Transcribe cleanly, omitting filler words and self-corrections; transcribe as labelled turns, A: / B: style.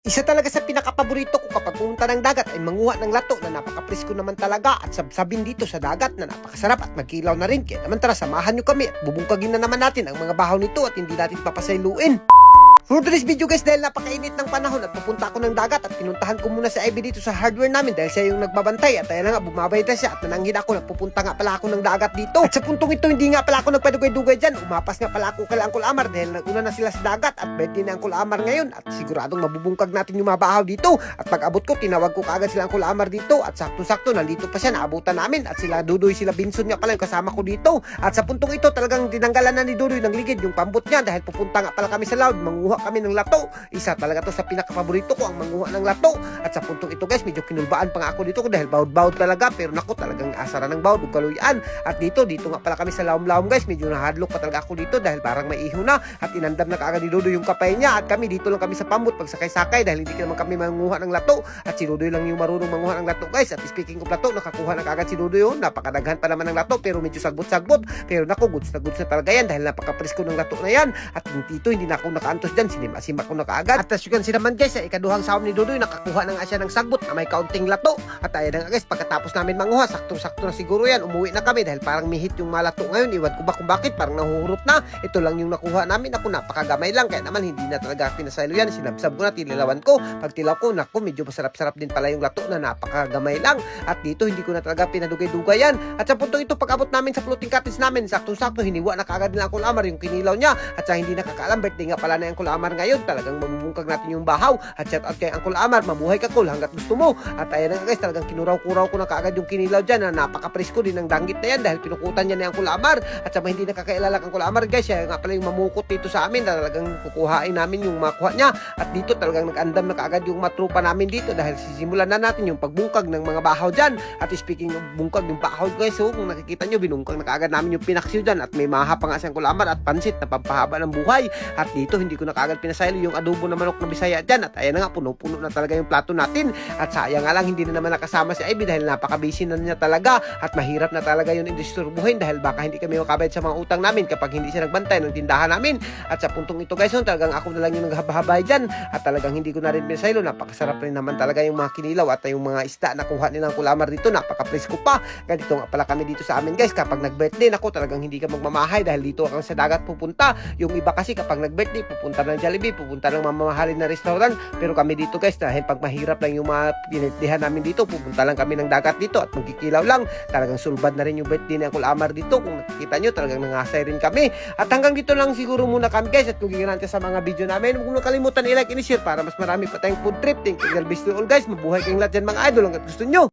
A: Isa talaga sa pinakapaborito ko kapag pumunta ng dagat ay manguha ng lato na napaka-presko naman talaga at sabsabin dito sa dagat na napakasarap at magkilaw na rin. Kaya naman tara, samahan nyo kami at bubungkagin na naman natin ang mga bahaw nito at hindi natin papasailuin. For today's video guys, dahil napakainit ng panahon at pupunta ako ng dagat at pinuntahan ko muna si Ivy dito sa hardware namin dahil siya yung nagbabantay at ayan na nga, bumabay na siya at nananghid ako, nagpupunta nga pala ako ng dagat dito. At sa puntong ito, hindi nga pala ako nagpadugay-dugay dyan, umapas nga pala ako kay Uncle Amar dahil naguna na sila sa dagat at birthday ni Uncle Amar ngayon at siguradong mabubungkag natin yung mga bahaw dito. At pag abot ko, tinawag ko kaagad sila Uncle Amar dito at sakto-sakto nandito pa siya, naabutan namin at sila Dudoy, sila Binson nga pala yung kasama ko dito. At sa puntong ito, talagang tinanggalan na ni Dudoy ng ligid yung pambot niya dahil pupunta nga pala kami sa loud, manguha kami ng lato. Isa talaga to sa pinakapaborito ko, ang manguha ng lato. At sa puntong ito guys, medyo kinulbaan pa nga ako dito dahil bawd-bawd talaga, pero naku, talagang asara ng bawd ug kaluyan. At dito nga pala kami sa laom-laom guys, medyo nahadlok pa talaga ako dito dahil parang may iho na at inandam na kaagad ni Dudoy yung kapay niya at kami dito lang kami sa pambot pagsakay-sakay dahil hindi naman kami manguha ng lato at si Dudoy lang yung marunong manguha ng lato guys. At speaking of lato, nakakuha na kaagad si Dudoy yun, napakadaghan pa naman ng lato pero medyo sagbot-sagbot, pero naku, goods na talaga yan dahil napaka-presko ng lato na yan. At dito hindi na ako nakaantos dyan, sinima-sima ko na kaagad. At as you can see naman guys, sa ikaduhang sawam ni Dudoy, nakakuha na nga siya ng sagbot na may kaunting lato. At ayan na nga guys, pagkatapos namin manguha, saktong-sakto na siguro yan, umuwi na kami dahil parang mihit yung malato ngayon. Iwan ko ba kung bakit, parang nahuhurot na. Ito lang yung nakuha namin, ako napakagamay lang, kaya naman hindi na talaga pinasaylo yan. Sinabsab ko na, tinilawan ko. Pag tilaw ko, naku, medyo masarap-sarap din pala yung lato na napakagamay lang. At dito, hindi ko na talaga pinadugay-dugay yan. At sa puntong ito, pag abot namin sa floating cottage namin, saktong-sakto, hiniwa na kaagad nila Uncle Amar yung kinilaw niya. At sa hindi nakakaalam, birthday nga pala na Uncle Amar ngayon, talagang mabubungkag natin yung bahaw. At shout out kay Uncle Amar, mabuhay ka Kul hanggat gusto mo. At ayan na guys, talagang kinuraw-kuraw ko na kaagad yung kinilaw dyan na napaka-presko din ng danggit na yan dahil pinukutan niya ni Uncle Amar. At sa mga hindi nakakailala Uncle Amar guys, siya nga pala yung mamukot dito sa amin, talagang kukuhain namin yung makuha niya. At dito talagang nag-andam na kaagad yung matrupa namin dito dahil sisimulan na natin yung pagbungkag ng mga bahaw dyan. At speaking of bungkag yung bahaw guys, so kung nakikita nyo, binungkag na kaagad namin yung pinaksiw dyan at may maha pa nga si Uncle Amar at pansit na pampahaba ng buhay. At dito hindi ko na kaagad pinasaylo yung adobo na manok na Bisaya dyan. At ayan na nga, puno-puno na talaga yung plato natin. At sayang nga lang, hindi na naman nakasama si Ivy dahil napaka-busy na niya talaga at mahirap na talaga yung indisturbuhin dahil baka hindi kami makabayad sa mga utang namin kapag hindi siya nagbantay ng tindahan namin. At sa puntong ito guys, talagang ako na lang yung naghahabay dyan at talagang hindi ko na rin pinasaylo. Napakasarap rin naman talaga yung mga kinilaw at yung mga isda na kuha nilang kulamar dito, napaka-presko pa. Ganito nga pala kami dito sa amin guys, kapag nag-birthday, nako, talagang hindi ka magmamahay dahil dito kang sa dagat pupunta. Yung iba kasi kapag nag-birthday, pupunta ng Jollibee, pupunta ng mamahalin na restaurant, pero kami dito guys, dahil pag mahirap lang yung mga pinitihan namin dito, pupunta lang kami ng dagat dito at magkikilaw lang. Talagang sulbad na rin yung birthday ni Uncle Amar dito. Kung nakikita nyo, talagang nangasay rin kami. At hanggang dito lang siguro muna kami guys at kung gigirante sa mga video namin, huwag mo kalimutan i-like and i-share para mas marami pa tayong food trip. Thank you, God bless you all guys. Mabuhay kayong lahat dyan mga idol hanggat gusto nyo.